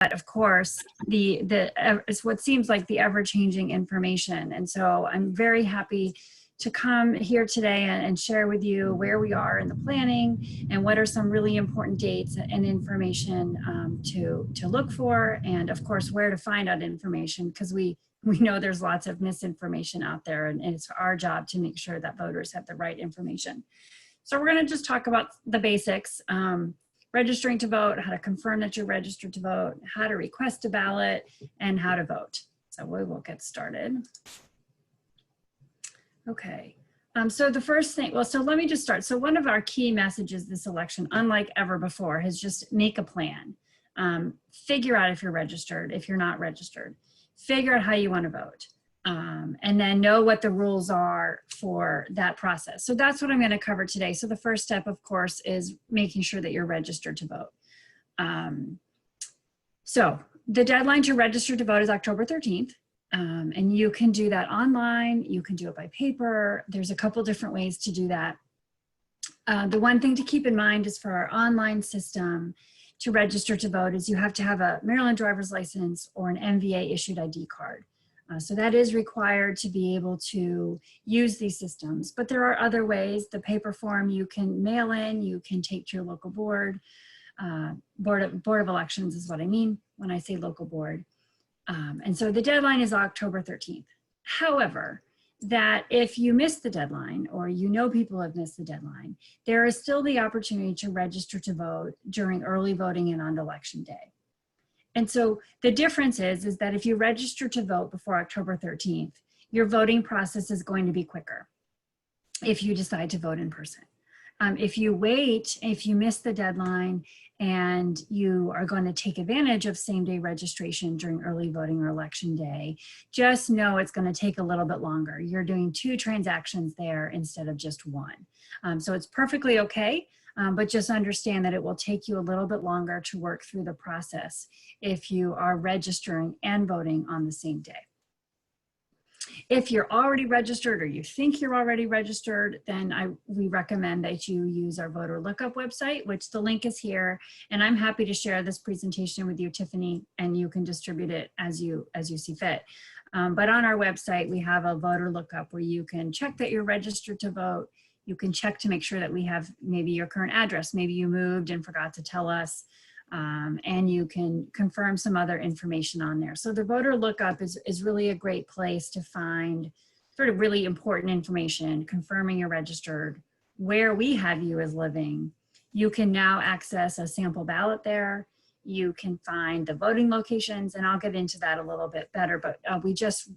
of course, it's what seems like the ever-changing information. And so I'm very happy to come here today and share with you where we are in the planning and what are some really important dates and information to look for, and of course where to find out information, because we know there's lots of misinformation out there, and it's our job to make sure that voters have the right information. So we're going to just talk about the basics. Registering to vote, how to confirm that you're registered to vote, how to request a ballot, and how to vote. So we will get started. Okay, so the first thing, well, so let me just start. So one of our key messages this election, unlike ever before, is just make a plan. Figure out if you're registered, if you're not registered. Figure out how you want to vote. And then know what the rules are for that process. So that's what I'm going to cover today. So the first step, of course, is making sure that you're registered to vote. So the deadline to register to vote is October 13th. And you can do that online. You can do it by paper. There's a couple different ways to do that. The one thing to keep in mind is for our online system to register to vote is you have to have a Maryland driver's license or an MVA issued ID card. So that is required to be able to use these systems, but there are other ways. The paper form you can mail in, you can take to your local board. Board of Elections is what I mean when I say local board. And so the deadline is October 13th. However, that if you miss the deadline, or you know people have missed the deadline, there is still the opportunity to register to vote during early voting and on election day. And so the difference is that if you register to vote before October 13th, your voting process is going to be quicker if you decide to vote in person. If you wait, if you miss the deadline and you are going to take advantage of same-day registration during early voting or election day, just know it's going to take a little bit longer. You're doing 2 transactions there instead of just 1. So it's perfectly okay. But just understand that it will take you a little bit longer to work through the process if you are registering and voting on the same day. If you're already registered or you think you're already registered, then we recommend that you use our voter lookup website, which the link is here. And I'm happy to share this presentation with you, Tiffany, and you can distribute it as you see fit. But on our website, we have a voter lookup where you can check that you're registered to vote. You can check to make sure that we have maybe your current address. Maybe you moved and forgot to tell us, and you can confirm some other information on there. So the voter lookup is really a great place to find sort of really important information, confirming you're registered, where we have you as living. You can now access a sample ballot there. You can find the voting locations, and I'll get into that a little bit better, but we just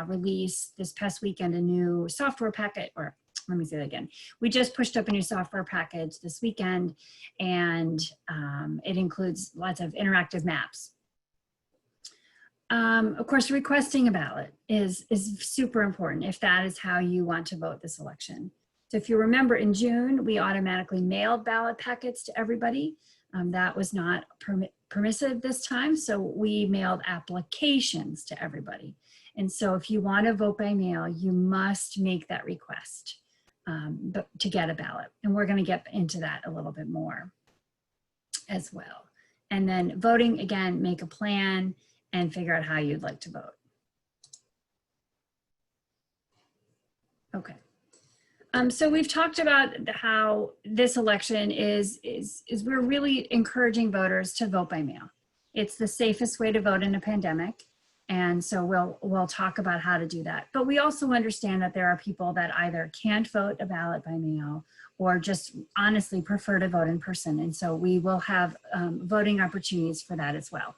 released this past weekend a new software packet, or let me say that again. We just pushed up a new software package this weekend, and it includes lots of interactive maps. Of course, requesting a ballot is super important if that is how you want to vote this election. So if you remember, in June, we automatically mailed ballot packets to everybody. That was not permissive this time, so we mailed applications to everybody. And so if you want to vote by mail, you must make that request to get a ballot. And we're going to get into that a little bit more as well. And then voting, again, make a plan and figure out how you'd like to vote. Okay. So we've talked about how this election is we're really encouraging voters to vote by mail. It's the safest way to vote in a pandemic. And so we'll talk about how to do that. But we also understand that there are people that either can't vote a ballot by mail or just honestly prefer to vote in person. And so we will have voting opportunities for that as well.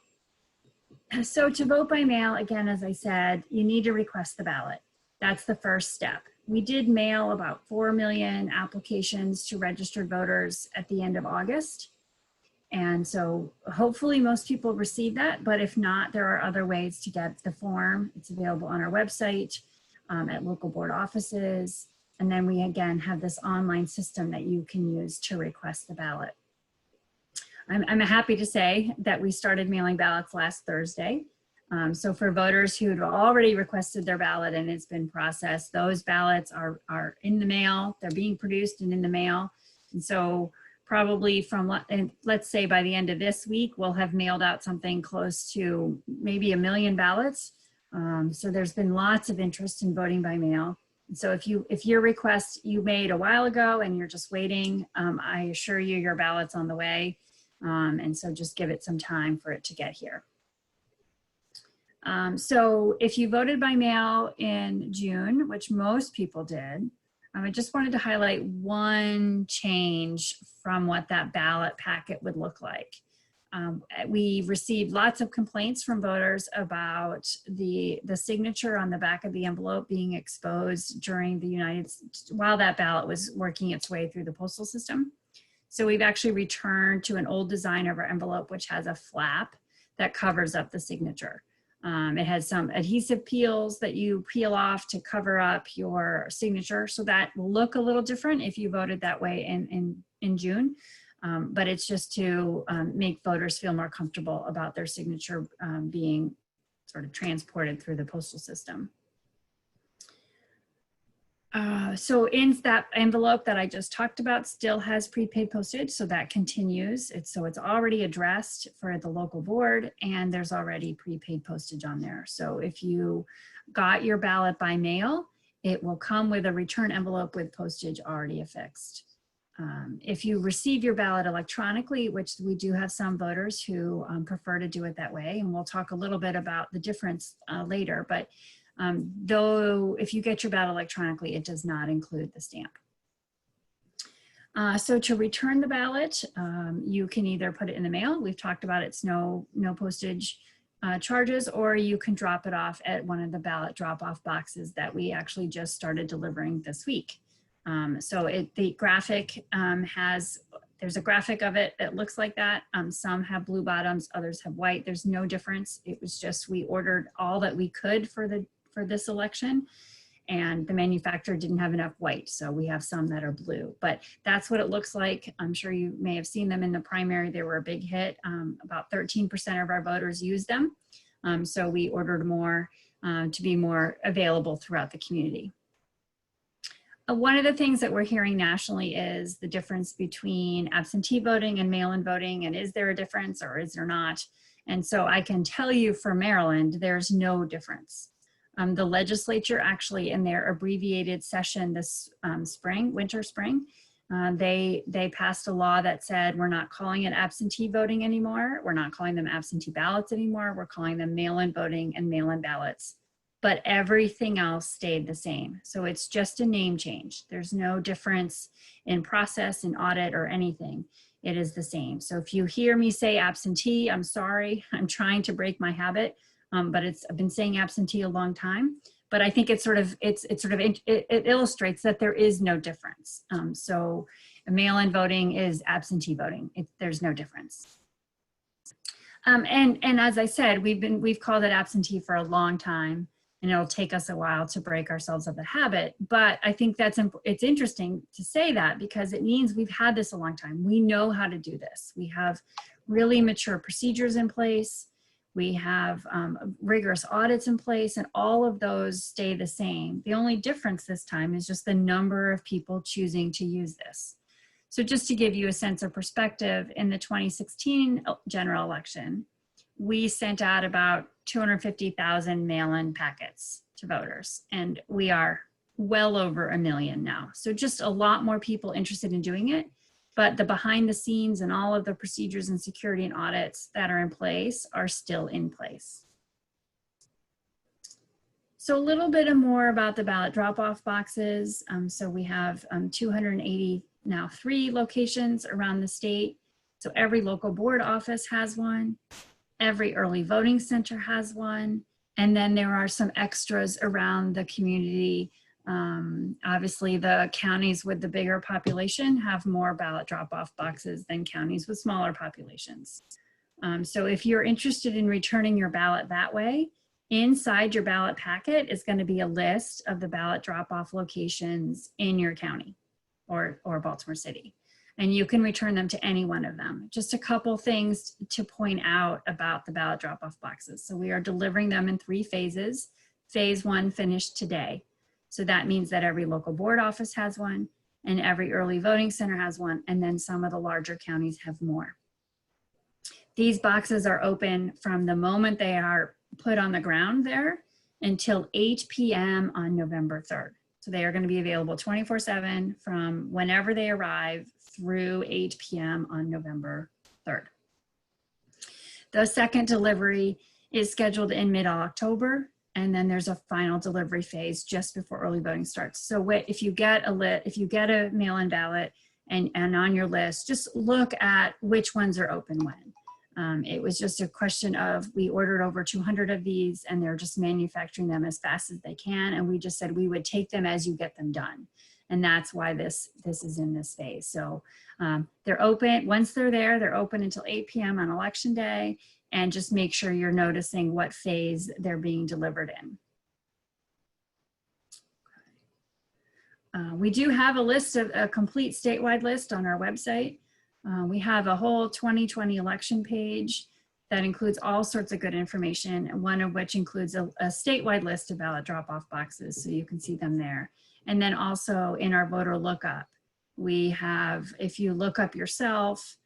So to vote by mail, again, as I said, you need to request the ballot. That's the first step. We did mail about 4 million applications to registered voters at the end of August. And so hopefully most people receive that, but if not, there are other ways to get the form. It's available on our website, at local board offices. And then we again have this online system that you can use to request the ballot. I'm happy to say that we started mailing ballots last Thursday. So for voters who had already requested their ballot and it's been processed, those ballots are in the mail. They're being produced and in the mail. And so probably from, let's say by the end of this week, we'll have mailed out something close to maybe 1 million ballots. So there's been lots of interest in voting by mail. So if your request you made a while ago and you're just waiting, I assure you your ballot's on the way. And so just give it some time for it to get here. So if you voted by mail in June, which most people did, I just wanted to highlight one change from what that ballot packet would look like. We received lots of complaints from voters about the signature on the back of the envelope being exposed during the while that ballot was working its way through the postal system. So we've actually returned to an old design of our envelope, which has a flap that covers up the signature. It has some adhesive peels that you peel off to cover up your signature. So that will look a little different if you voted that way in June. But it's just to make voters feel more comfortable about their signature being sort of transported through the postal system. So in that envelope that I just talked about still has prepaid postage, so that continues. So it's already addressed for the local board and there's already prepaid postage on there. So if you got your ballot by mail, it will come with a return envelope with postage already affixed. If you receive your ballot electronically, which we do have some voters who prefer to do it that way, and we'll talk a little bit about the difference later, but though if you get your ballot electronically, it does not include the stamp. So to return the ballot, you can either put it in the mail. We've talked about it's no postage charges, or you can drop it off at one of the ballot drop-off boxes that we actually just started delivering this week. So the graphic there's a graphic of it that looks like that. Some have blue bottoms, others have white. There's no difference. It was just, we ordered all that we could for this election, and the manufacturer didn't have enough white. So we have some that are blue, but that's what it looks like. I'm sure you may have seen them in the primary. They were a big hit. About 13% of our voters used them. So we ordered more to be more available throughout the community. One of the things that we're hearing nationally is the difference between absentee voting and mail-in voting, and is there a difference or is there not? And so I can tell you for Maryland, there's no difference. The legislature actually in their abbreviated session this winter spring, they passed a law that said we're not calling it absentee voting anymore. We're not calling them absentee ballots anymore. We're calling them mail-in voting and mail-in ballots. But everything else stayed the same. So it's just a name change. There's no difference in process, in audit, or anything. It is the same. So if you hear me say absentee, I'm sorry. I'm trying to break my habit, but I've been saying absentee a long time. But I think it illustrates that there is no difference. So mail-in voting is absentee voting. There's no difference. And as I said, we've called it absentee for a long time. And it'll take us a while to break ourselves of the habit. But I think it's interesting to say that, because it means we've had this a long time. We know how to do this. We have really mature procedures in place. We have rigorous audits in place, and all of those stay the same. The only difference this time is just the number of people choosing to use this. So just to give you a sense of perspective, in the 2016 general election, we sent out about 250,000 mail-in packets to voters, and we are well over 1 million now. So just a lot more people interested in doing it, but the behind the scenes and all of the procedures and security and audits that are in place are still in place. So a little bit more about the ballot drop-off boxes. So we have 280, now 3 locations around the state. So every local board office has one. Every early voting center has one. And then there are some extras around the community. Obviously the counties with the bigger population have more ballot drop-off boxes than counties with smaller populations. So if you're interested in returning your ballot that way, inside your ballot packet is going to be a list of the ballot drop-off locations in your county or Baltimore City. And you can return them to any one of them. Just a couple things to point out about the ballot drop-off boxes. So we are delivering them in 3 phases. Phase 1 finished today. So that means that every local board office has one. and every early voting center has one, and then some of the larger counties have more. These boxes are open from the moment they are put on the ground there until 8 p.m. on November 3rd. So they are going to be available 24/7 from whenever they arrive through 8 p.m. on November 3rd. The second delivery is scheduled in mid-October, and then there's a final delivery phase just before early voting starts. So if you get a mail-in ballot and on your list, just look at which ones are open when. It was just a question of, we ordered over 200 of these and they're just manufacturing them as fast as they can. And we just said we would take them as you get them done. And that's why this is in this phase. So they're open, once they're there, they're open until 8 p.m. on election day, and just make sure you're noticing what phase they're being delivered in. We do have a complete statewide list on our website. We have a whole 2020 election page that includes all sorts of good information, and one of which includes a statewide list of ballot drop-off boxes, so you can see them there. And then also in our voter lookup, we have, if you look up yourself,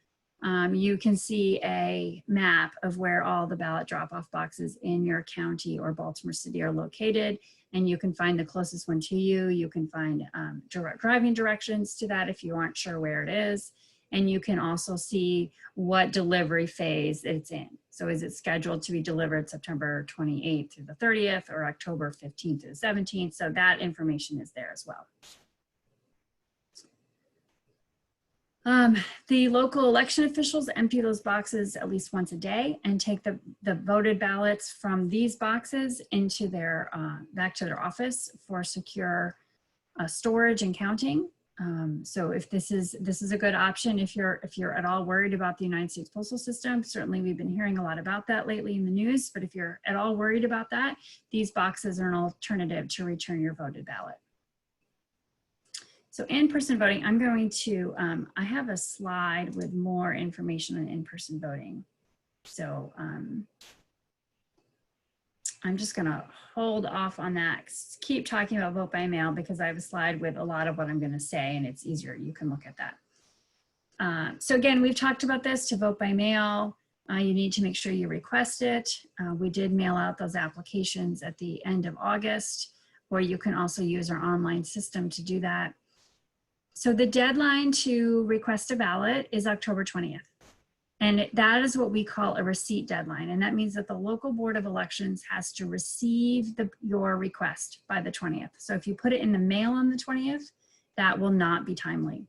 you can see a map of where all the ballot drop-off boxes in your county or Baltimore City are located, and you can find the closest one to you. You can find driving directions to that if you aren't sure where it is. And you can also see what delivery phase it's in. So is it scheduled to be delivered September 28th through the 30th or October 15th through the 17th? So that information is there as well. The local election officials empty those boxes at least once a day and take the voted ballots from these boxes into their, back to their office for secure storage and counting. So if this is a good option, if you're at all worried about the United States Postal System, certainly we've been hearing a lot about that lately in the news, but if you're at all worried about that, these boxes are an alternative to return your voted ballot. So in-person voting, I'm going to, I have a slide with more information on in-person voting. So I'm just gonna hold off on that. Keep talking about vote by mail because I have a slide with a lot of what I'm gonna say and it's easier, you can look at that. So again, we've talked about this. To vote by mail, you need to make sure you request it. We did mail out those applications at the end of August, or you can also use our online system to do that. So the deadline to request a ballot is October 20th. And that is what we call a receipt deadline. And that means that the local board of elections has to receive your request by the 20th. So if you put it in the mail on the 20th, that will not be timely.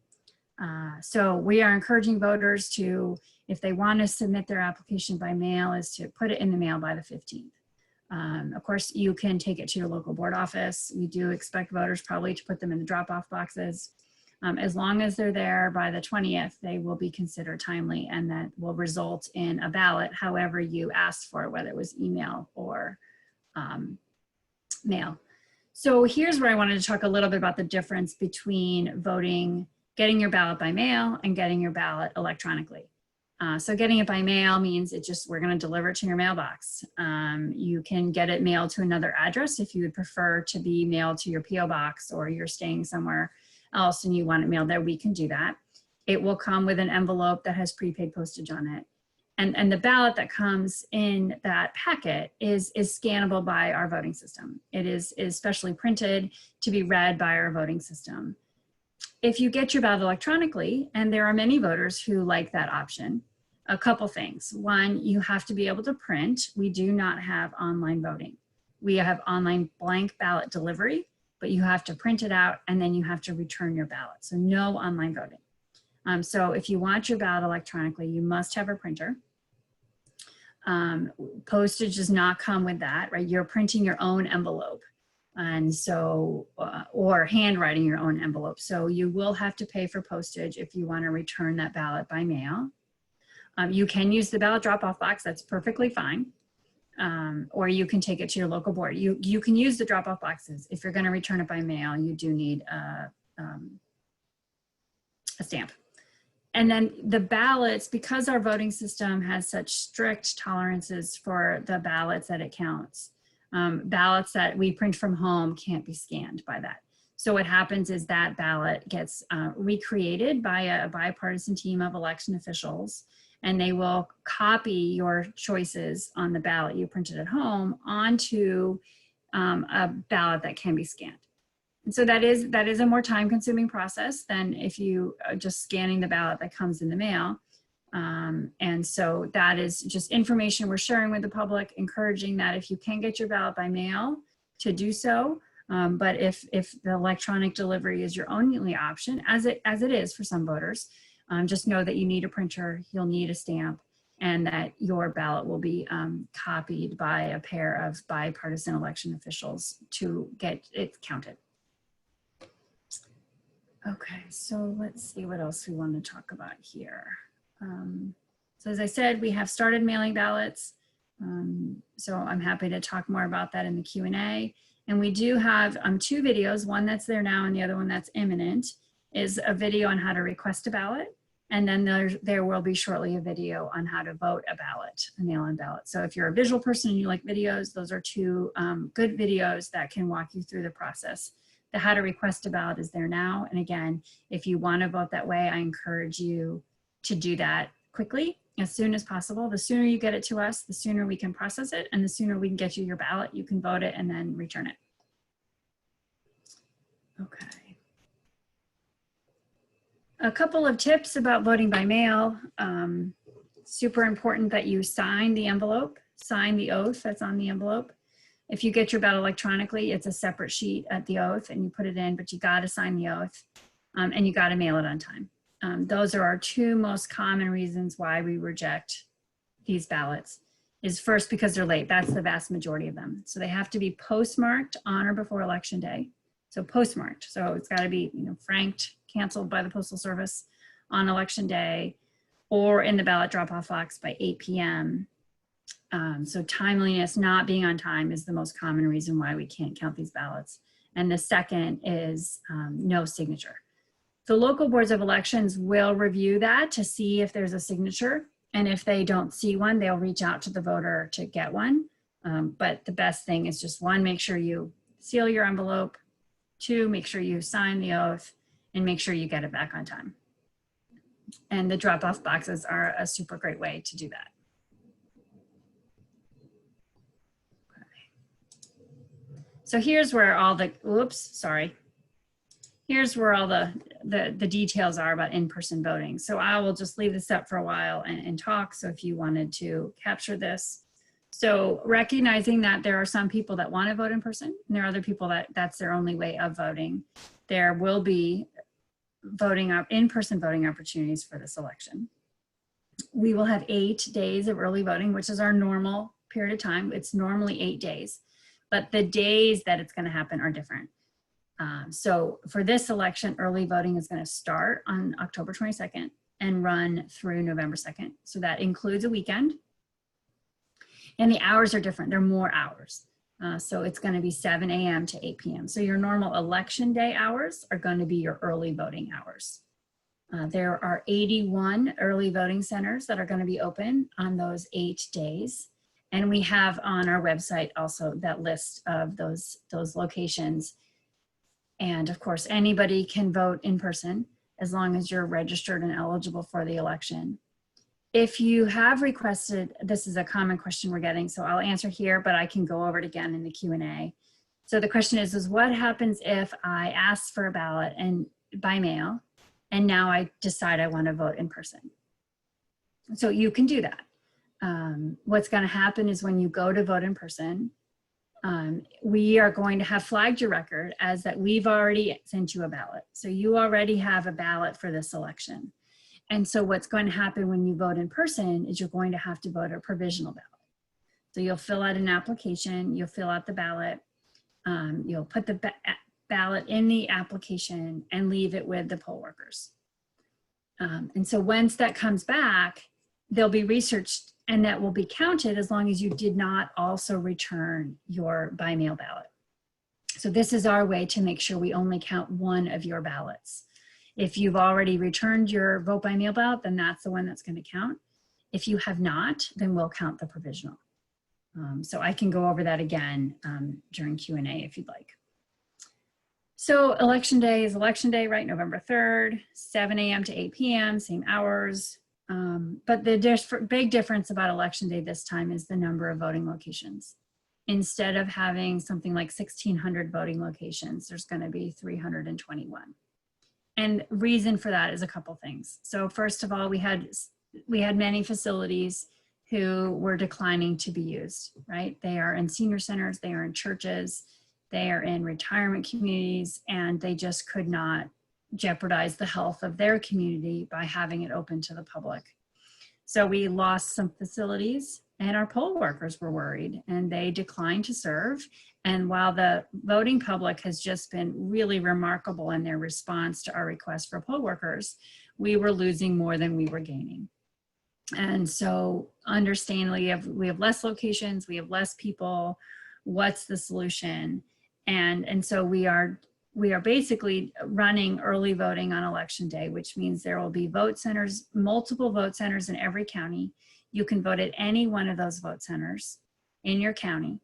So we are encouraging voters to, if they want to submit their application by mail, is to put it in the mail by the 15th. Of course, you can take it to your local board office. We do expect voters probably to put them in the drop-off boxes. As long as they're there by the 20th, they will be considered timely, and that will result in a ballot however you asked for it, whether it was email or mail. So here's where I wanted to talk a little bit about the difference between voting, getting your ballot by mail and getting your ballot electronically. So getting it by mail means we're going to deliver it to your mailbox. You can get it mailed to another address if you would prefer to be mailed to your PO box, or you're staying somewhere else and you want it mailed there, we can do that. It will come with an envelope that has prepaid postage on it. And the ballot that comes in that packet is scannable by our voting system. It is specially printed to be read by our voting system. If you get your ballot electronically, and there are many voters who like that option, a couple things. One, you have to be able to print. We do not have online voting. We have online blank ballot delivery, but you have to print it out and then you have to return your ballot. So no online voting. So if you want your ballot electronically, you must have a printer. Postage does not come with that, right? You're printing your own envelope. And so, or handwriting your own envelope. So you will have to pay for postage if you want to return that ballot by mail. You can use the ballot drop-off box, that's perfectly fine. Or you can take it to your local board. You can use the drop-off boxes. If you're going to return it by mail, you do need a stamp. And then the ballots, because our voting system has such strict tolerances for the ballots that it counts, ballots that we print from home can't be scanned by that. So what happens is that ballot gets recreated by a bipartisan team of election officials, and they will copy your choices on the ballot you printed at home onto a ballot that can be scanned. And so that is a more time-consuming process than if you are just scanning the ballot that comes in the mail. And so that is just information we're sharing with the public, encouraging that if you can get your ballot by mail, to do so. But if the electronic delivery is your only option, as it is for some voters, just know that you need a printer, you'll need a stamp, and that your ballot will be copied by a pair of bipartisan election officials to get it counted. Okay, so let's see what else we want to talk about here. So as I said, we have started mailing ballots. So I'm happy to talk more about that in the Q&A. And we do have 2 videos, one that's there now and the other one that's imminent, is a video on how to request a ballot. And then there will be shortly a video on how to vote a ballot, a mail-in ballot. So if you're a visual person and you like videos, those are 2 good videos that can walk you through the process. The how to request a ballot is there now. And again, if you want to vote that way, I encourage you to do that quickly, as soon as possible. The sooner you get it to us, the sooner we can process it, and the sooner we can get you your ballot, you can vote it and then return it. Okay. A couple of tips about voting by mail. Super important that you sign the envelope, sign the oath that's on the envelope. If you get your ballot electronically, it's a separate sheet at the oath and you put it in, but you got to sign the oath and you got to mail it on time. Those are our 2 most common reasons why we reject these ballots. Is first, because they're late. That's the vast majority of them. So they have to be postmarked on or before Election Day. So postmarked. So it's got to be, franked, canceled by the Postal Service on Election Day, or in the ballot drop-off box by 8 p.m. So timeliness, not being on time, is the most common reason why we can't count these ballots. And the second is no signature. The local boards of elections will review that to see if there's a signature. And if they don't see one, they'll reach out to the voter to get one. But the best thing is just 1, make sure you seal your envelope. 2, make sure you sign the oath, and make sure you get it back on time. And the drop-off boxes are a super great way to do that. Okay. So here's where all the, here's where all the details are about in-person voting. So I will just leave this up for a while and talk. So if you wanted to capture this. So recognizing that there are some people that want to vote in person, and there are other people that's their only way of voting. There will be in-person voting opportunities for this election. We will have 8 days of early voting, which is our normal period of time. It's normally 8 days, but the days that it's going to happen are different. So for this election, early voting is going to start on October 22nd and run through November 2nd. So that includes a weekend. And the hours are different. They're more hours. So it's going to be 7 a.m. to 8 p.m. So your normal election day hours are going to be your early voting hours. There are 81 early voting centers that are going to be open on those 8 days. And we have on our website also that list of those locations. And of course, anybody can vote in person as long as you're registered and eligible for the election. If you have requested, this is a common question we're getting, so I'll answer here, but I can go over it again in the Q&A. So the question is what happens if I ask for a ballot and by mail, and now I decide I want to vote in person? So you can do that. What's going to happen is when you go to vote in person, we are going to have flagged your record as that we've already sent you a ballot. So you already have a ballot for this election. And so what's going to happen when you vote in person is you're going to have to vote a provisional ballot. So you'll fill out an application, you'll fill out the ballot, you'll put the ballot in the application and leave it with the poll workers. And so once that comes back, they'll be researched and that will be counted as long as you did not also return your by mail ballot. So this is our way to make sure we only count one of your ballots. If you've already returned your vote by mail ballot, then that's the one that's going to count. If you have not, then we'll count the provisional. So I can go over that again during Q&A if you'd like. So election day is election day, right? November 3rd, 7 a.m. to 8 p.m., same hours. But the big difference about election day this time is the number of voting locations. Instead of having something like 1,600 voting locations, there's going to be 321. And reason for that is a couple things. So first of all, we had many facilities who were declining to be used, right? They are in senior centers, they are in churches, they are in retirement communities, and they just could not jeopardize the health of their community by having it open to the public. So we lost some facilities, and our poll workers were worried, and they declined to serve. And while the voting public has just been really remarkable in their response to our request for poll workers, we were losing more than we were gaining. And so understandably, we have less locations, we have less people. What's the solution? And so we are basically running early voting on election day, which means there will be vote centers, multiple vote centers in every county. You can vote at any one of those vote centers in your county.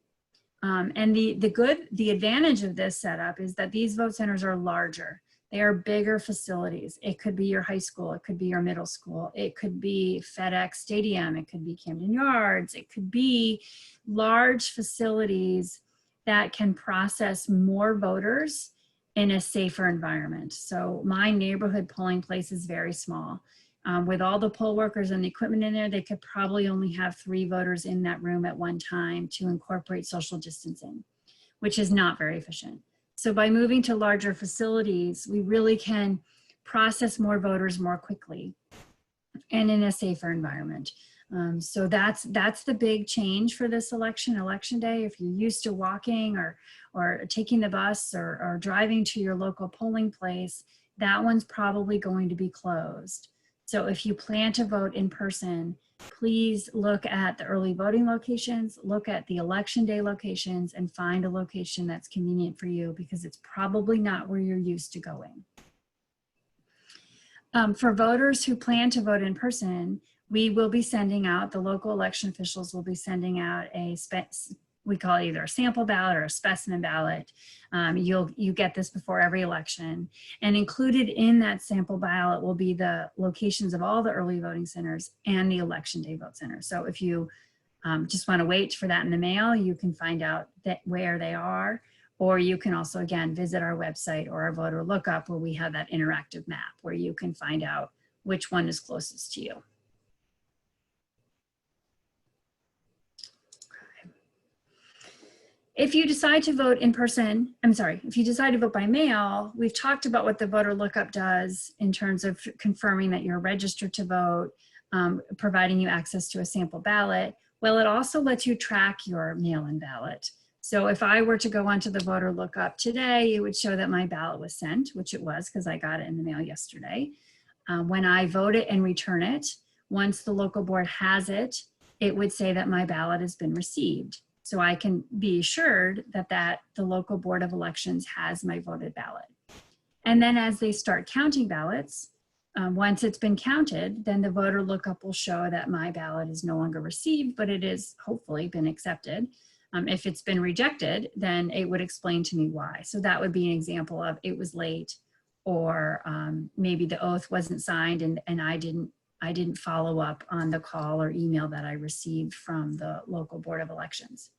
And the advantage of this setup is that these vote centers are larger. They are bigger facilities. It could be your high school, it could be your middle school, it could be FedEx Stadium, it could be Camden Yards, it could be large facilities that can process more voters in a safer environment. So my neighborhood polling place is very small. With all the poll workers and the equipment in there, they could probably only have 3 voters in that room at one time to incorporate social distancing, which is not very efficient. So by moving to larger facilities, we really can process more voters more quickly and in a safer environment. So that's the big change for this election day. If you're used to walking or taking the bus or driving to your local polling place, that one's probably going to be closed. So if you plan to vote in person, please look at the early voting locations, look at the election day locations, and find a location that's convenient for you, because it's probably not where you're used to going. For voters who plan to vote in person, we will be sending out, the local election officials will be sending out we call it either a sample ballot or a specimen ballot. You get this before every election, and included in that sample ballot will be the locations of all the early voting centers and the election day vote centers. So if you just want to wait for that in the mail, you can find out where they are, or you can also, again, visit our website or our voter lookup, where we have that interactive map where you can find out which one is closest to you. If you decide to vote in person, if you decide to vote by mail, we've talked about what the voter lookup does in terms of confirming that you're registered to vote, providing you access to a sample ballot. Well, it also lets you track your mail-in ballot. So if I were to go onto the voter lookup today, it would show that my ballot was sent, which it was because I got it in the mail yesterday. When I vote it and return it, once the local board has it, it would say that my ballot has been received. So I can be assured that the local board of elections has my voted ballot. And then as they start counting ballots, once it's been counted, then the voter lookup will show that my ballot is no longer received, but it is hopefully been accepted. If it's been rejected, then it would explain to me why. So that would be an example of it was late, or maybe the oath wasn't signed and I didn't follow up on the call or email that I received from the local board of elections.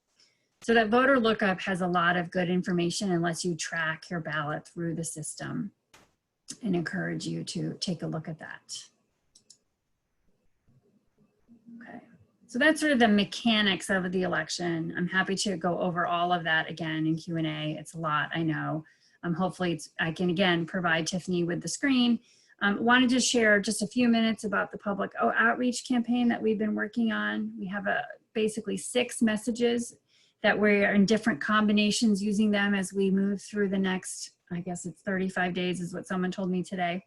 So that voter lookup has a lot of good information and lets you track your ballot through the system, and encourage you to take a look at that. Okay, so that's sort of the mechanics of the election. I'm happy to go over all of that again in Q&A. It's a lot, I know. Hopefully I can again provide Tiffany with the screen. Wanted to share just a few minutes about the public outreach campaign that we've been working on. We have basically 6 messages that we're in different combinations, using them as we move through the next, I guess it's 35 days is what someone told me today.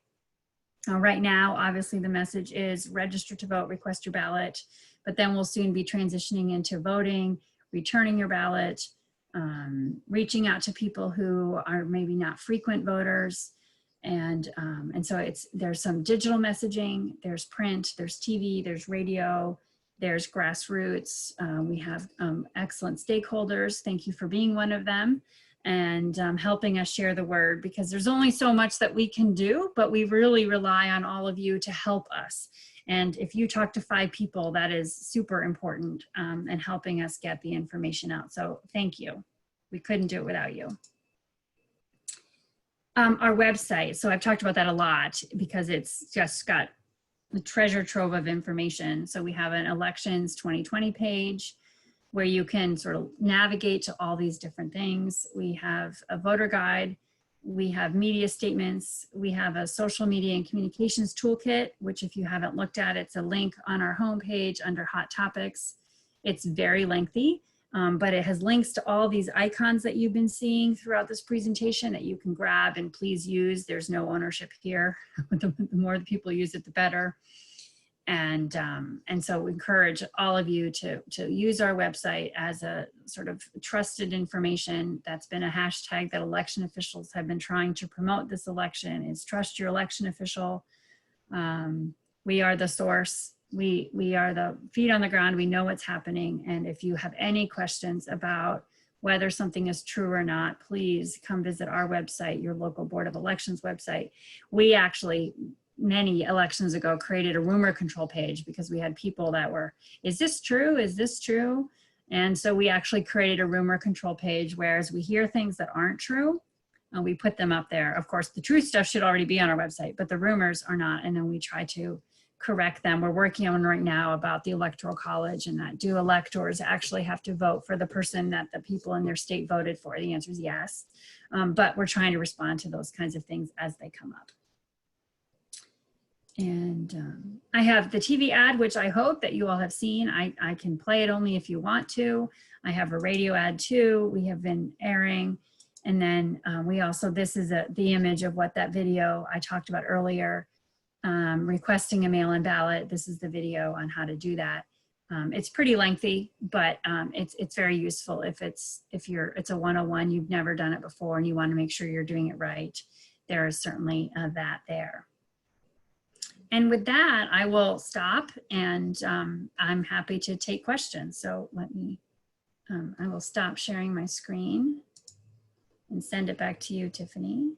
Right now, obviously the message is register to vote, request your ballot, but then we'll soon be transitioning into voting, returning your ballot, reaching out to people who are maybe not frequent voters. And so there's some digital messaging, there's print, there's TV, there's radio, there's grassroots. We have excellent stakeholders. Thank you for being one of them. and helping us share the word, because there's only so much that we can do, but we really rely on all of you to help us. And if you talk to 5 people, that is super important in helping us get the information out. So thank you. We couldn't do it without you. Our website, so I've talked about that a lot because it's just got the treasure trove of information. So we have an elections 2020 page where you can sort of navigate to all these different things. We have a voter guide, we have media statements, we have a social media and communications toolkit, which if you haven't looked at, it's a link on our homepage under hot topics. It's very lengthy, but it has links to all these icons that you've been seeing throughout this presentation that you can grab and please use. There's no ownership here. The more the people use it, the better. And so we encourage all of you to use our website as a sort of trusted information. That's been a hashtag that election officials have been trying to promote this election, is trust your election official. We are the source. We are the feet on the ground. We know what's happening. And if you have any questions about whether something is true or not, please come visit our website, your local Board of Elections website. We actually, many elections ago, created a rumor control page because we had people that were, is this true? Is this true? And so we actually created a rumor control page, whereas we hear things that aren't true, and we put them up there. Of course, the true stuff should already be on our website, but the rumors are not. And then we try to correct them. We're working on right now about the Electoral College and that do electors actually have to vote for the person that the people in their state voted for? The answer is yes. But we're trying to respond to those kinds of things as they come up. And I have the TV ad, which I hope that you all have seen. I can play it only if you want to. I have a radio ad too. We have been airing. And then we also, this is the image of what that video I talked about earlier, requesting a mail-in ballot. This is the video on how to do that. It's pretty lengthy, but it's very useful if it's a 101, you've never done it before and you want to make sure you're doing it right. There is certainly that there. And with that, I will stop, and I'm happy to take questions. So let me, I will stop sharing my screen and send it back to you, Tiffany.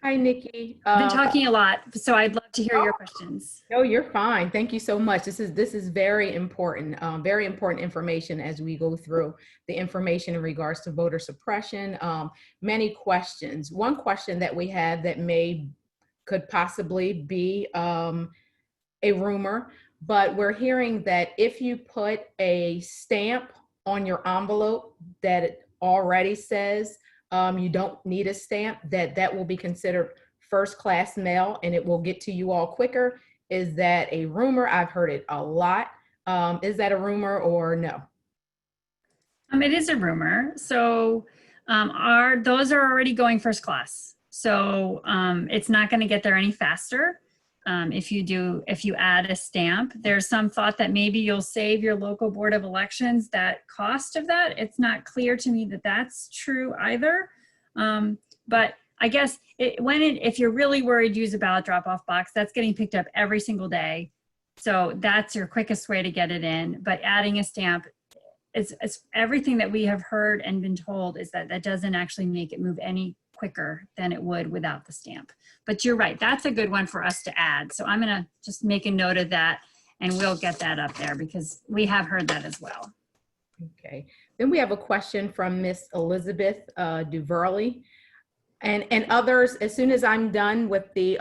Hi, Nikki. I've been talking a lot, so I'd love to hear your questions. No, you're fine. Thank you so much. This is very important information as we go through the information in regards to voter suppression. Many questions. One question that we have that could possibly be a rumor, but we're hearing that if you put a stamp on your envelope that it already says you don't need a stamp, that will be considered first-class mail and it will get to you all quicker. Is that a rumor? I've heard it a lot. Is that a rumor or no? It is a rumor. So those are already going first class. So it's not going to get there any faster. If you add a stamp, there's some thought that maybe you'll save your local Board of Elections that cost of that. It's not clear to me that that's true either. But I guess if you're really worried, use a ballot drop-off box. That's getting picked up every single day. So that's your quickest way to get it in. But adding a stamp, it's everything that we have heard and been told is that doesn't actually make it move any quicker than it would without the stamp. But you're right, that's a good one for us to add. So I'm gonna just make a note of that and we'll get that up there because we have heard that as well. Okay, then we have a question from Miss Elizabeth Duverly and others. As soon as I'm done with the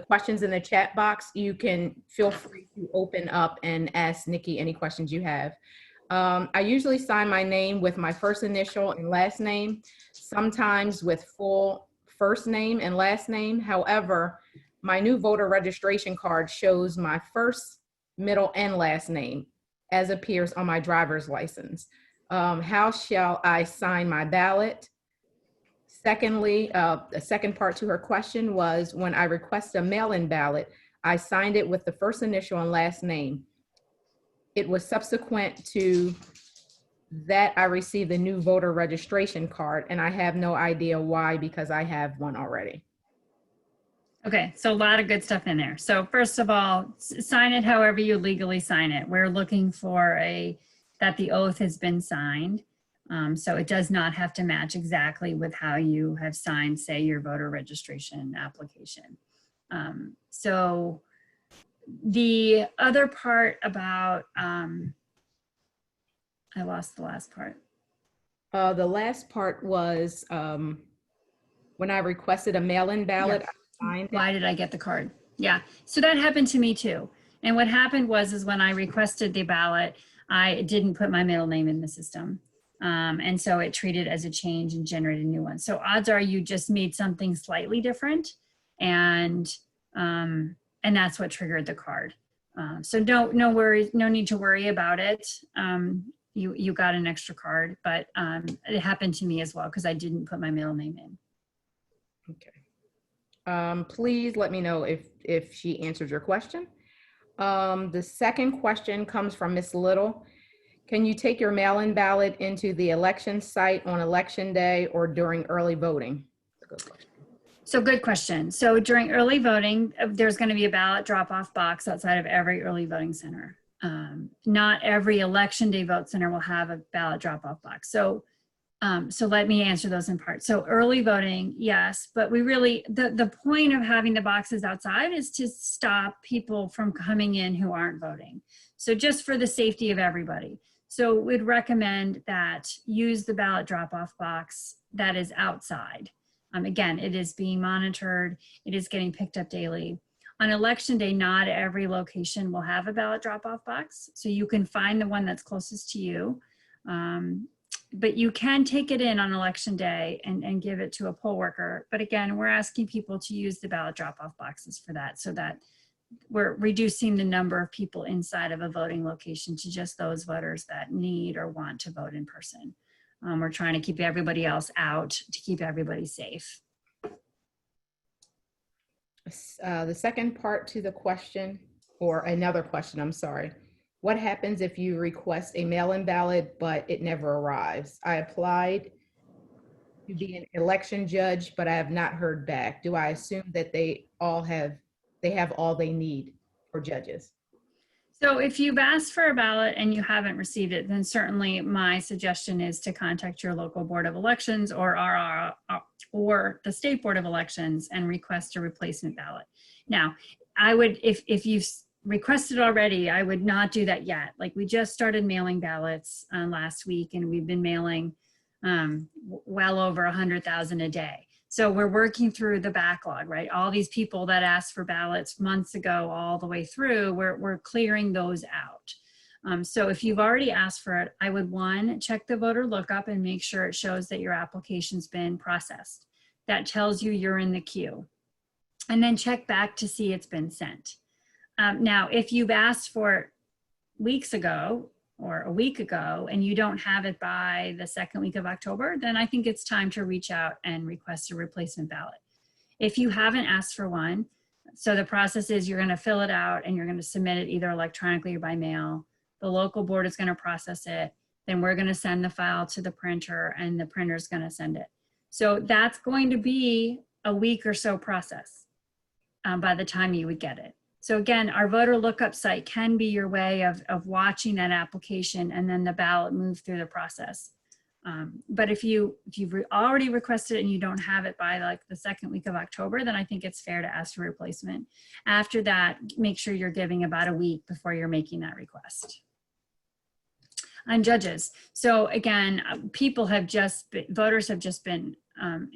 questions in the chat box, you can feel free to open up and ask Nikki any questions you have. I usually sign my name with my first initial and last name, sometimes with full first name and last name. However, my new voter registration card shows my first, middle, and last name as appears on my driver's license. How shall I sign my ballot? Secondly, the second part to her question was, when I request a mail-in ballot, I signed it with the first initial and last name. It was subsequent to that I received a new voter registration card, and I have no idea why, because I have one already. Okay, so a lot of good stuff in there. So first of all, sign it however you legally sign it. We're looking for a that the oath has been signed. So it does not have to match exactly with how you have signed, say, your voter registration application. So the other part about, I lost the last part. The last part was when I requested a mail-in ballot, Yeah. I signed it. Why did I get the card? Yeah, so that happened to me too. And what happened was when I requested the ballot, I didn't put my middle name in the system. And so it treated as a change and generated a new one. So odds are you just made something slightly different, and that's what triggered the card. So no worries, no need to worry about it. You got an extra card, but it happened to me as well because I didn't put my middle name in. Okay. Please let me know if she answered your question. The second question comes from Ms. Little. Can you take your mail-in ballot into the election site on election day or during early voting? That's a good question. So good question. So during early voting, there's going to be a ballot drop-off box outside of every early voting center. Not every election day vote center will have a ballot drop-off box. So let me answer those in part. So early voting, yes, but we really, the point of having the boxes outside is to stop people from coming in who aren't voting. So just for the safety of everybody. So we'd recommend that use the ballot drop-off box that is outside. Again, it is being monitored. It is getting picked up daily. On election day, not every location will have a ballot drop-off box. So you can find the one that's closest to you. But you can take it in on election day and give it to a poll worker. But again, we're asking people to use the ballot drop-off boxes for that, so that we're reducing the number of people inside of a voting location to just those voters that need or want to vote in person. We're trying to keep everybody else out to keep everybody safe. The second part to the question, or another question, I'm sorry. What happens if you request a mail-in ballot, but it never arrives? I applied to be an election judge, but I have not heard back. Do I assume that they have all they need for judges? So if you've asked for a ballot and you haven't received it, then certainly my suggestion is to contact your local board of elections or the state board of elections and request a replacement ballot. Now, I would, if you've requested already, I would not do that yet. Like, we just started mailing ballots last week, and we've been mailing well over 100,000 a day. So we're working through the backlog, right? All these people that asked for ballots months ago all the way through, we're clearing those out. So if you've already asked for it, I would, one, check the voter lookup and make sure it shows that your application's been processed. That tells you you're in the queue. And then check back to see it's been sent. Now, if you've asked for it weeks ago or a week ago and you don't have it by the second week of October, then I think it's time to reach out and request a replacement ballot. If you haven't asked for one, so the process is you're going to fill it out and you're going to submit it either electronically or by mail. The local board is going to process it. Then we're going to send the file to the printer, and the printer is going to send it. So that's going to be a week or so process by the time you would get it. So again, our voter lookup site can be your way of watching that application and then the ballot move through the process. But if you've already requested it and you don't have it by like the second week of October, then I think it's fair to ask for replacement. After that, make sure you're giving about a week before you're making that request. On judges. So again, voters have just been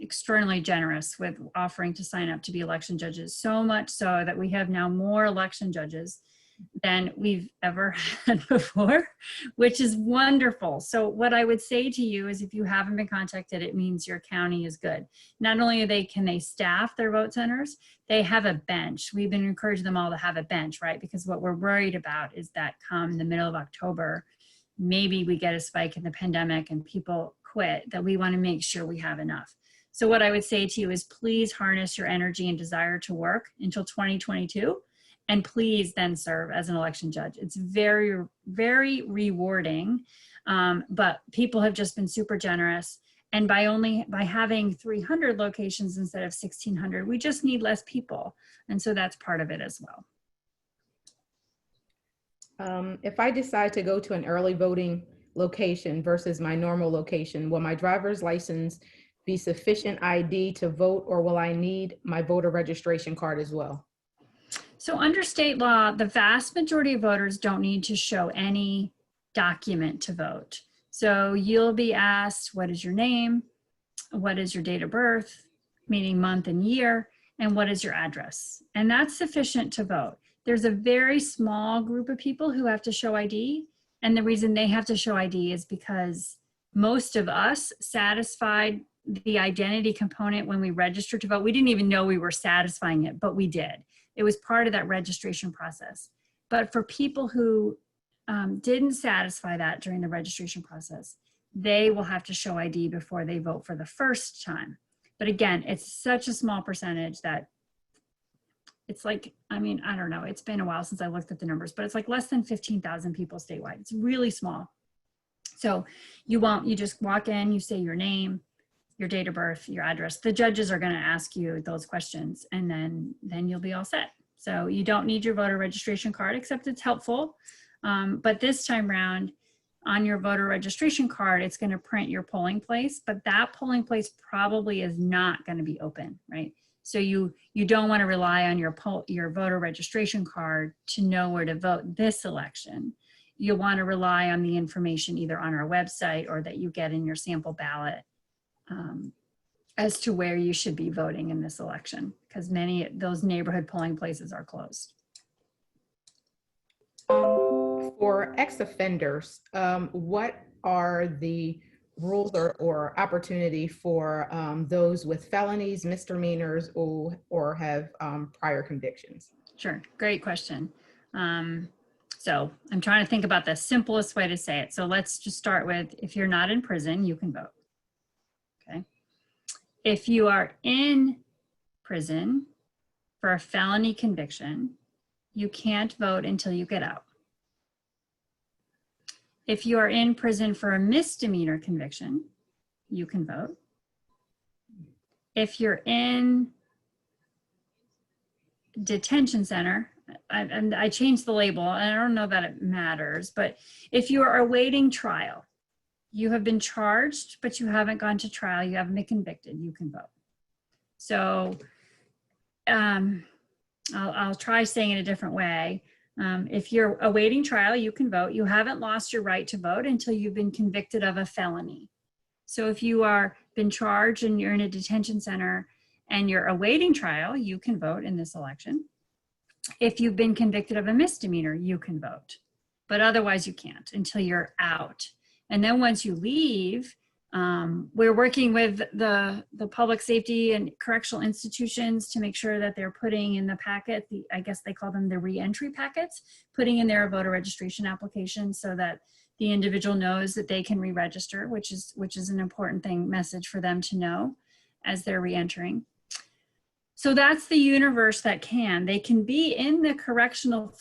extraordinarily generous with offering to sign up to be election judges, so much so that we have now more election judges than we've ever had before, which is wonderful. So what I would say to you is, if you haven't been contacted, it means your county is good. Not only can they staff their vote centers, they have a bench. We've been encouraging them all to have a bench, right? Because what we're worried about is that come the middle of October, maybe we get a spike in the pandemic and people quit, that we want to make sure we have enough. So what I would say to you is, please harness your energy and desire to work until 2022, and please then serve as an election judge. It's very, very rewarding, but people have just been super generous. And by having 300 locations instead of 1,600, we just need less people. And so that's part of it as well. If I decide to go to an early voting location versus my normal location, will my driver's license be sufficient ID to vote, or will I need my voter registration card as well? So under state law, the vast majority of voters don't need to show any document to vote. So you'll be asked, what is your name? What is your date of birth, meaning month and year, and what is your address? And that's sufficient to vote. There's a very small group of people who have to show ID. And the reason they have to show ID is because most of us satisfied the identity component when we registered to vote. We didn't even know we were satisfying it, but we did. It was part of that registration process. But for people who didn't satisfy that during the registration process, they will have to show ID before they vote for the first time. But again, it's such a small percentage that it's like, I mean, I don't know, it's been a while since I looked at the numbers, but it's like less than 15,000 people statewide. It's really small. So you just walk in, you say your name, your date of birth, your address. The judges are going to ask you those questions, and then you'll be all set. So you don't need your voter registration card, except it's helpful. But this time around, on your voter registration card, it's going to print your polling place, but that polling place probably is not going to be open, right? So you don't want to rely on your voter registration card to know where to vote this election. You'll want to rely on the information either on our website or that you get in your sample ballot as to where you should be voting in this election, because many of those neighborhood polling places are closed. For ex-offenders, what are the rules or opportunity for those with felonies, misdemeanors, or have prior convictions? Sure, great question. So I'm trying to think about the simplest way to say it. So let's just start with, if you're not in prison, you can vote. Okay. If you are in prison for a felony conviction, you can't vote until you get out. If you are in prison for a misdemeanor conviction, you can vote. If you're in detention center, I changed the label, and I don't know that it matters, but if you are awaiting trial, you have been charged, but you haven't gone to trial, you haven't been convicted, you can vote. So I'll try saying it a different way. If you're awaiting trial, you can vote. You haven't lost your right to vote until you've been convicted of a felony. So if you are been charged and you're in a detention center and you're awaiting trial, you can vote in this election. If you've been convicted of a misdemeanor, you can vote, but otherwise you can't until you're out. And then once you leave, we're working with the public safety and correctional institutions to make sure that they're putting in the packet, I guess they call them the re-entry packets, putting in their voter registration application so that the individual knows that they can re-register, which is an important message for them to know as they're re-entering. So that's the universe that they can be in the correctional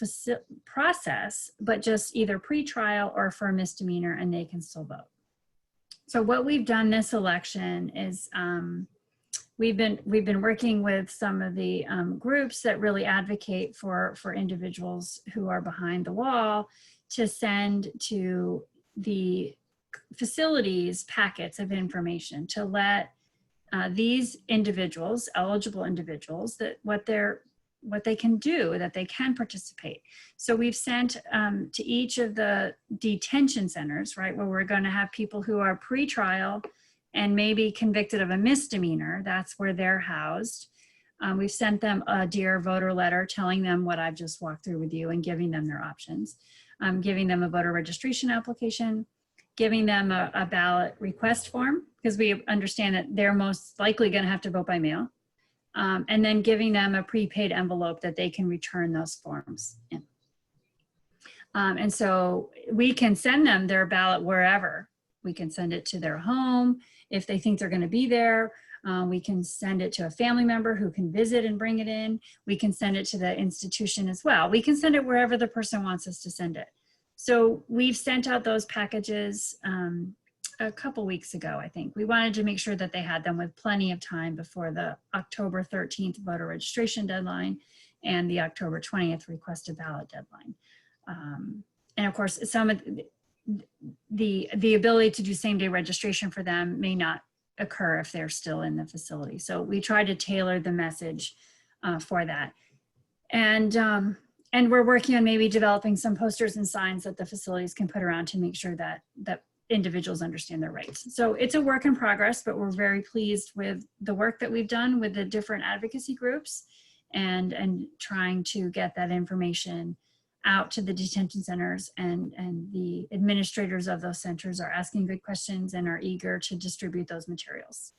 process, but just either pre-trial or for a misdemeanor, and they can still vote. So what we've done this election is we've been working with some of the groups that really advocate for individuals who are behind the wall to send to the facilities packets of information to let these individuals, eligible individuals, that what they can do, that they can participate. So we've sent to each of the detention centers, right, where we're going to have people who are pre-trial and maybe convicted of a misdemeanor. That's where they're housed. We've sent them a Dear Voter letter telling them what I've just walked through with you and giving them their options, giving them a voter registration application, giving them a ballot request form, because we understand that they're most likely going to have to vote by mail, and then giving them a prepaid envelope that they can return those forms in. And so we can send them their ballot wherever. We can send it to their home if they think they're going to be there. We can send it to a family member who can visit and bring it in. We can send it to the institution as well. We can send it wherever the person wants us to send it. So we've sent out those packages a couple weeks ago, I think. We wanted to make sure that they had them with plenty of time before the October 13th voter registration deadline and the October 20th requested ballot deadline. And of course, some of the ability to do same-day registration for them may not occur if they're still in the facility. So we try to tailor the message for that. And we're working on maybe developing some posters and signs that the facilities can put around to make sure that individuals understand their rights. So it's a work in progress, but we're very pleased with the work that we've done with the different advocacy groups and trying to get that information out to the detention centers, and the administrators of those centers are asking good questions and are eager to distribute those materials.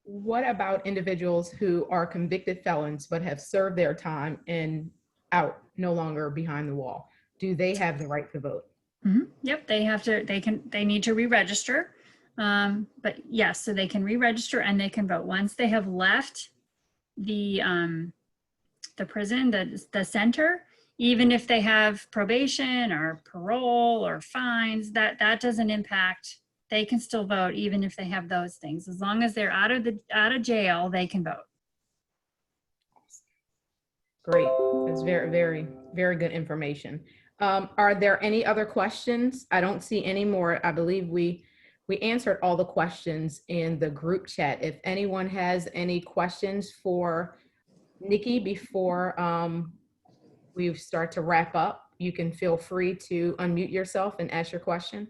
What about individuals who are convicted felons but have served their time and out, no longer behind the wall? Do they have the right to vote? Mm-hmm. Yep, they need to re-register. But yes, so they can re-register and they can vote. Once they have left the prison, the center, even if they have probation or parole or fines, that doesn't impact. They can still vote even if they have those things. As long as they're out of jail, they can vote. Great. That's very, very, very good information. Are there any other questions? I don't see any more. I believe we answered all the questions in the group chat. If anyone has any questions for Nikki before we start to wrap up, you can feel free to unmute yourself and ask your question.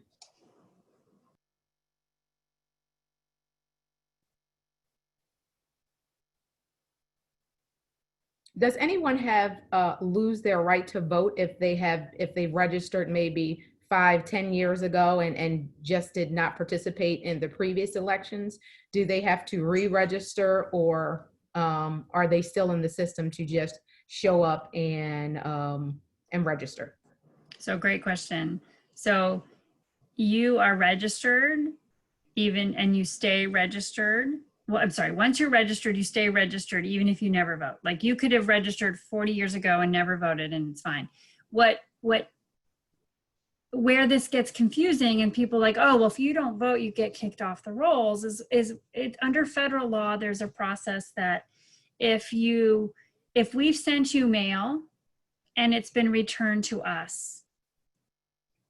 Does anyone have lose their right to vote if they registered maybe 5-10 years ago and just did not participate in the previous elections? Do they have to re-register, or are they still in the system to just show up and register? So great question. So you are registered and you stay registered. Well, I'm sorry, once you're registered, you stay registered even if you never vote. Like you could have registered 40 years ago and never voted, and it's fine. Where this gets confusing and people like, oh, well, if you don't vote, you get kicked off the rolls, is it under federal law, there's a process that if we've sent you mail and it's been returned to us,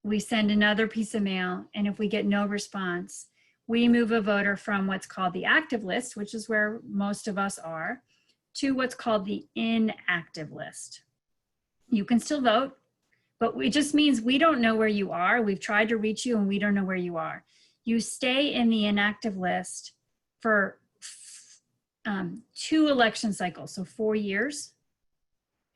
we send another piece of mail, and if we get no response, we move a voter from what's called the active list, which is where most of us are, to what's called the inactive list. You can still vote, but it just means we don't know where you are. We've tried to reach you and we don't know where you are. You stay in the inactive list for 2 election cycles, so 4 years.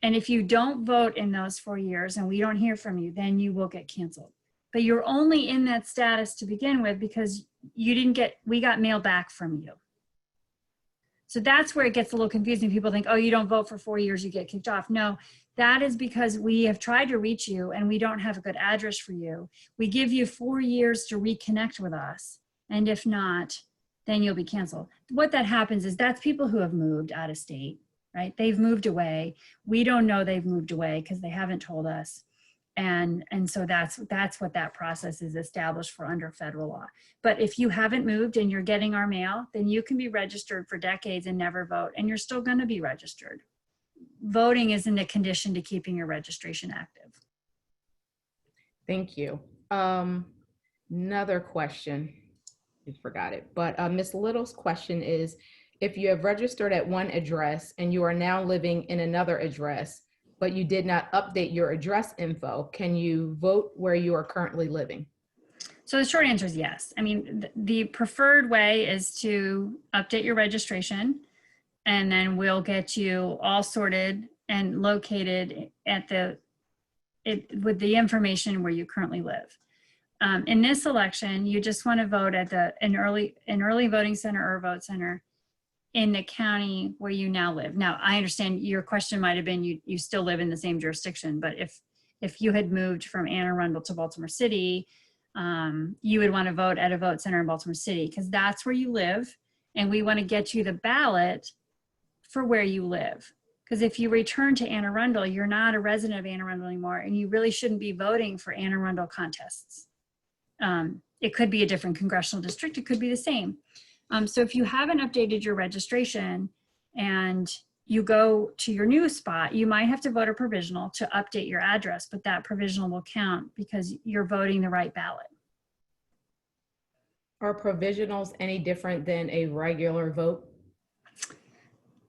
And if you don't vote in those 4 years and we don't hear from you, then you will get canceled. But you're only in that status to begin with because we got mail back from you. So that's where it gets a little confusing. People think, oh, you don't vote for 4 years, you get kicked off. No, that is because we have tried to reach you and we don't have a good address for you. We give you 4 years to reconnect with us. And if not, then you'll be canceled. What that happens is that's people who have moved out of state, right? They've moved away. We don't know they've moved away because they haven't told us. And so that's what that process is established for under federal law. But if you haven't moved and you're getting our mail, then you can be registered for decades and never vote, and you're still going to be registered. Voting isn't a condition to keeping your registration active. Thank you. Another question, I forgot it, but Ms. Little's question is, if you have registered at one address and you are now living in another address, but you did not update your address info, can you vote where you are currently living? So the short answer is yes. I mean, the preferred way is to update your registration, and then we'll get you all sorted and located with the information where you currently live. In this election, you just want to vote at an early voting center or a vote center in the county where you now live. Now, I understand your question might have been you still live in the same jurisdiction, but if you had moved from Anne Arundel to Baltimore City, you would want to vote at a vote center in Baltimore City because that's where you live, and we want to get you the ballot for where you live. Because if you return to Anne Arundel, you're not a resident of Anne Arundel anymore, and you really shouldn't be voting for Anne Arundel contests. It could be a different congressional district, it could be the same. So if you haven't updated your registration and you go to your new spot, you might have to vote a provisional to update your address, but that provisional will count because you're voting the right ballot. Are provisionals any different than a regular vote?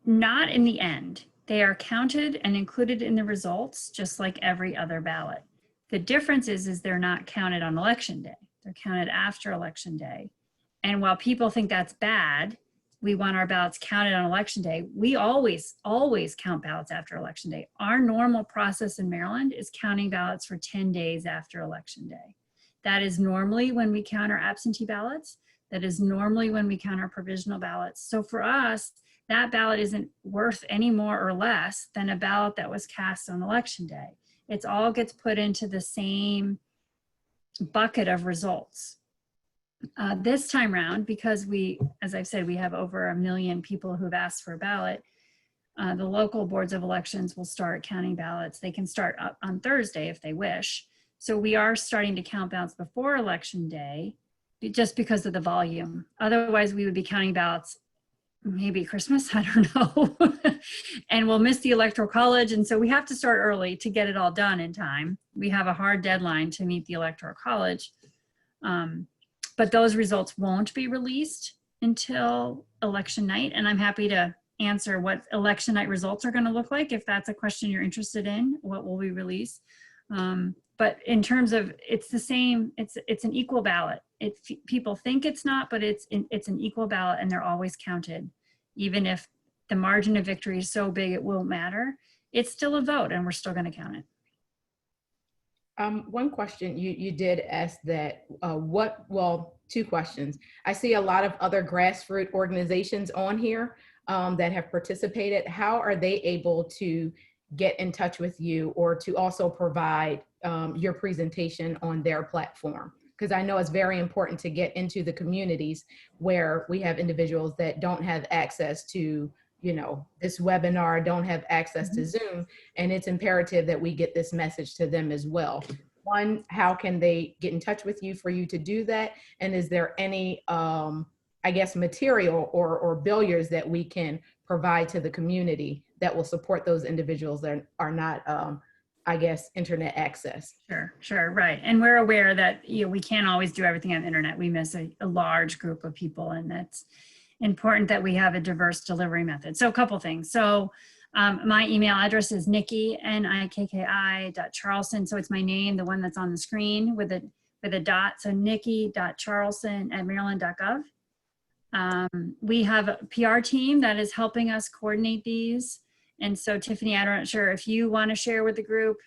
Not in the end. They are counted and included in the results, just like every other ballot. The difference is they're not counted on election day. They're counted after election day. And while people think that's bad, we want our ballots counted on election day. We always count ballots after election day. Our normal process in Maryland is counting ballots for 10 days after election day. That is normally when we count our absentee ballots. That is normally when we count our provisional ballots. So for us, that ballot isn't worth any more or less than a ballot that was cast on election day. It all gets put into the same bucket of results. This time around, because we, as I've said, we have over 1 million people who've asked for a ballot, the local boards of elections will start counting ballots. They can start up on Thursday if they wish. So we are starting to count ballots before election day, just because of the volume. Otherwise, we would be counting ballots maybe Christmas, I don't know. And we'll miss the Electoral College. And so we have to start early to get it all done in time. We have a hard deadline to meet the Electoral College. But those results won't be released until election night. And I'm happy to answer what election night results are going to look like. If that's a question you're interested in, what will we release? But in terms of, it's the same, it's an equal ballot. People think it's not, but it's an equal ballot and they're always counted. Even if the margin of victory is so big it won't matter, it's still a vote and we're still going to count it. One question you did ask that, well, two questions. I see a lot of other grassroots organizations on here that have participated. How are they able to get in touch with you or to also provide your presentation on their platform? Because I know it's very important to get into the communities where we have individuals that don't have access to, you know, this webinar, don't have access to Zoom, and it's imperative that we get this message to them as well. One, how can they get in touch with you for you to do that? And is there any, I guess, material or billiards that we can provide to the community that will support those individuals that are not, I guess, internet access? Sure, right. And we're aware that, you know, we can't always do everything on the internet. We miss a large group of people, and that's important that we have a diverse delivery method. So a couple things. So my email address is Nikki, Nikki.Charlson. So it's my name, the one that's on the screen with a dot. So Nikki.Charlson@maryland.gov. We have a PR team that is helping us coordinate these. And so Tiffany, I'm not sure if you want to share with the group,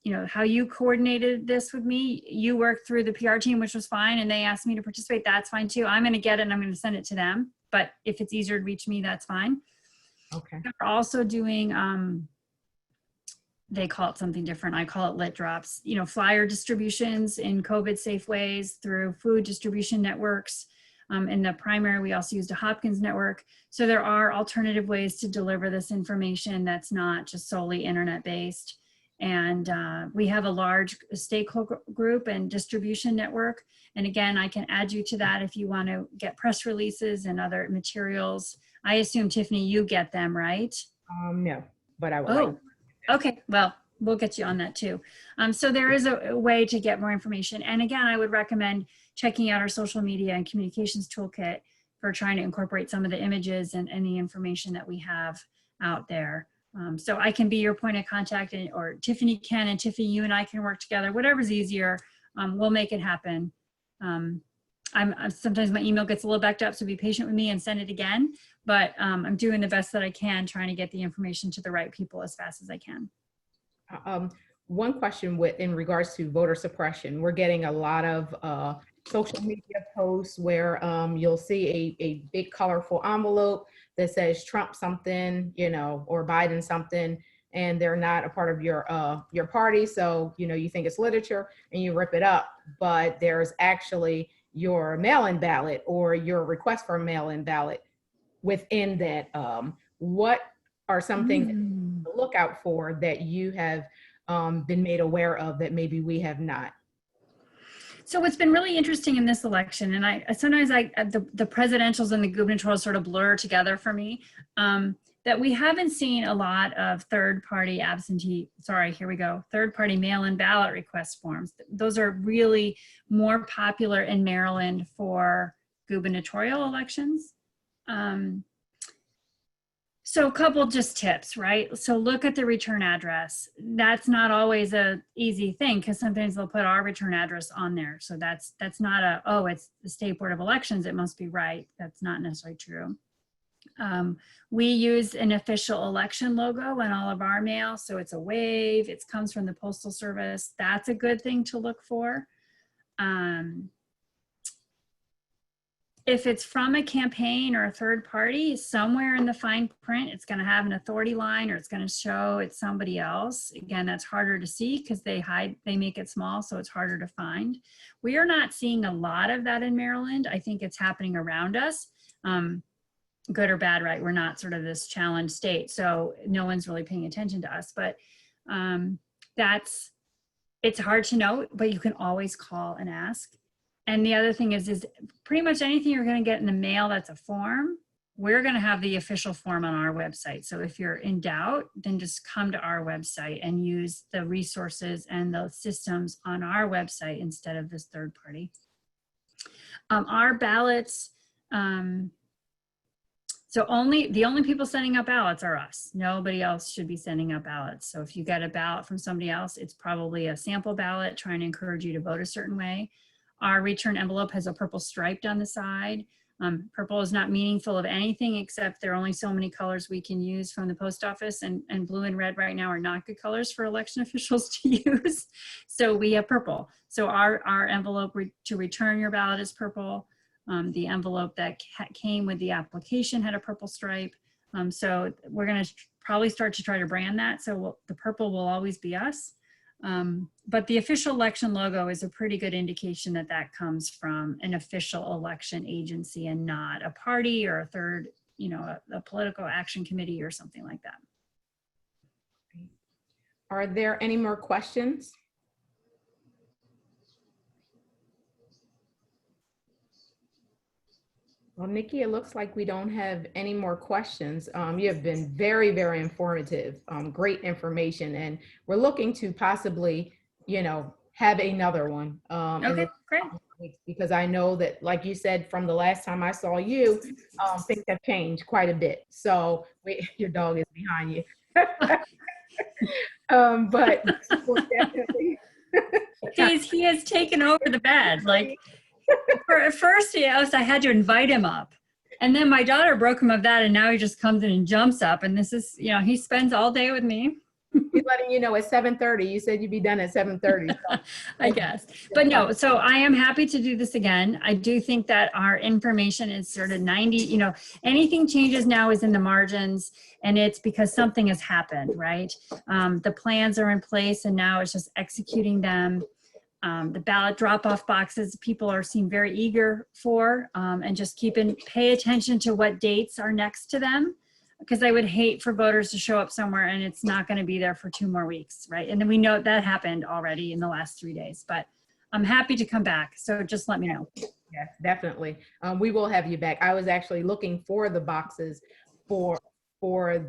you know, how you coordinated this with me. You worked through the PR team, which was fine, and they asked me to participate. That's fine too. I'm going to get it and I'm going to send it to them. But if it's easier to reach me, that's fine. Okay. We're also doing, they call it something different. I call it lit drops, you know, flyer distributions in COVID safe ways through food distribution networks. In the primary, we also used a Hopkins network. So there are alternative ways to deliver this information that's not just solely internet based. And we have a large stakeholder group and distribution network. And again, I can add you to that if you want to get press releases and other materials. I assume, Tiffany, you get them, right? No, but I will. Oh, okay. Well, we'll get you on that too. So there is a way to get more information. And again, I would recommend checking out our social media and communications toolkit for trying to incorporate some of the images and any information that we have out there. So I can be your point of contact, or Tiffany can, and Tiffany, you and I can work together, whatever's easier. We'll make it happen. Sometimes my email gets a little backed up, so be patient with me and send it again. But I'm doing the best that I can, trying to get the information to the right people as fast as I can. One question in regards to voter suppression, we're getting a lot of social media posts where you'll see a big colorful envelope that says Trump something, you know, or Biden something, and they're not a part of your party. So, you know, you think it's literature and you rip it up, but there's actually your mail-in ballot or your request for a mail-in ballot within that. What are some things to look out for that you have been made aware of that maybe we have not? So what's been really interesting in this election, and sometimes the presidentials and the gubernatorials sort of blur together for me. that we haven't seen a lot of third-party third-party mail-in ballot request forms. Those are really more popular in Maryland for gubernatorial elections. So a couple just tips, right? So look at the return address. That's not always a easy thing because sometimes they'll put our return address on there. So that's not a, oh, it's the State Board of Elections, it must be right. That's not necessarily true. We use an official election logo in all of our mail. So it's a wave, it comes from the Postal Service. That's a good thing to look for. If it's from a campaign or a third party, somewhere in the fine print, it's going to have an authority line or it's going to show it's somebody else. Again, that's harder to see because they make it small, so it's harder to find. We are not seeing a lot of that in Maryland. I think it's happening around us. Good or bad, right? We're not sort of this challenged state, so no one's really paying attention to us, but it's hard to know, but you can always call and ask. And the other thing is pretty much anything you're going to get in the mail that's a form, we're going to have the official form on our website. So if you're in doubt, then just come to our website and use the resources and the systems on our website instead of this third party. Our ballots, so the only people sending out ballots are us. Nobody else should be sending out ballots. So if you get a ballot from somebody else, it's probably a sample ballot trying to encourage you to vote a certain way. Our return envelope has a purple stripe down the side. Purple is not meaningful of anything except there are only so many colors we can use from the post office, and blue and red right now are not good colors for election officials to use. So we have purple. So our envelope to return your ballot is purple. The envelope that came with the application had a purple stripe. So we're gonna probably start to try to brand that. So the purple will always be us. But the official election logo is a pretty good indication that that comes from an official election agency and not a party or a third, a political action committee or something like that. Are there any more questions? Well, Nikki, it looks like we don't have any more questions. You have been very, very informative, great information, and we're looking to possibly, have another one. Okay, great. Because I know that, like you said, from the last time I saw you, things have changed quite a bit. So your dog is behind you. But we'll definitely. He has taken over the bed. Like, at first, I had to invite him up. And then my daughter broke him of that, and now he just comes in and jumps up. And this is, he spends all day with me. He's letting you know at 7:30. You said you'd be done at 7:30. So. I guess. But no, so I am happy to do this again. I do think that our information is sort of 90, anything changes now is in the margins, and it's because something has happened, right? The plans are in place, and now it's just executing them. The ballot drop-off boxes, people seem very eager for, and just pay attention to what dates are next to them, because I would hate for voters to show up somewhere and it's not going to be there for 2 more weeks, right? And then we know that happened already in the last 3 days, but I'm happy to come back. So just let me know. Yes, definitely. We will have you back. I was actually looking for the boxes for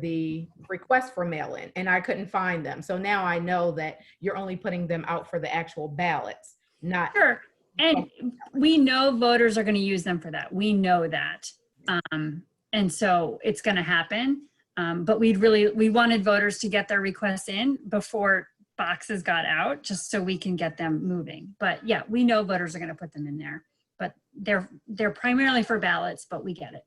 the request for mail-in, and I couldn't find them. So now I know that you're only putting them out for the actual ballots, not. Sure. And we know voters are going to use them for that. We know that. And so it's going to happen. But we wanted voters to get their requests in before boxes got out, just so we can get them moving. But yeah, we know voters are going to put them in there, but they're primarily for ballots, but we get it.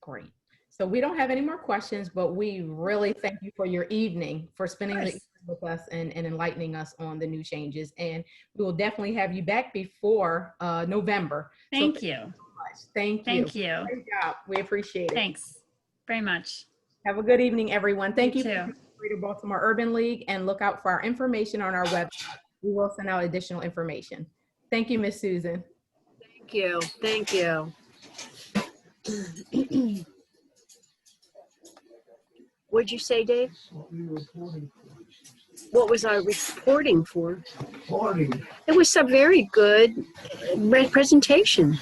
Great. So we don't have any more questions, but we really thank you for your evening, for spending the evening with us and enlightening us on the new changes. And we will definitely have you back before November. Thank so you. So much. Thank you. Thank you. Great job. We appreciate it. Thanks very much. Have a good evening, everyone. Thank you too. for Greater Baltimore Urban League, and look out for our information on our website. We will send out additional information. Thank you, Miss Susan. Thank you. Thank you. What'd you say, Dave? What was I reporting for? It was a very good presentation.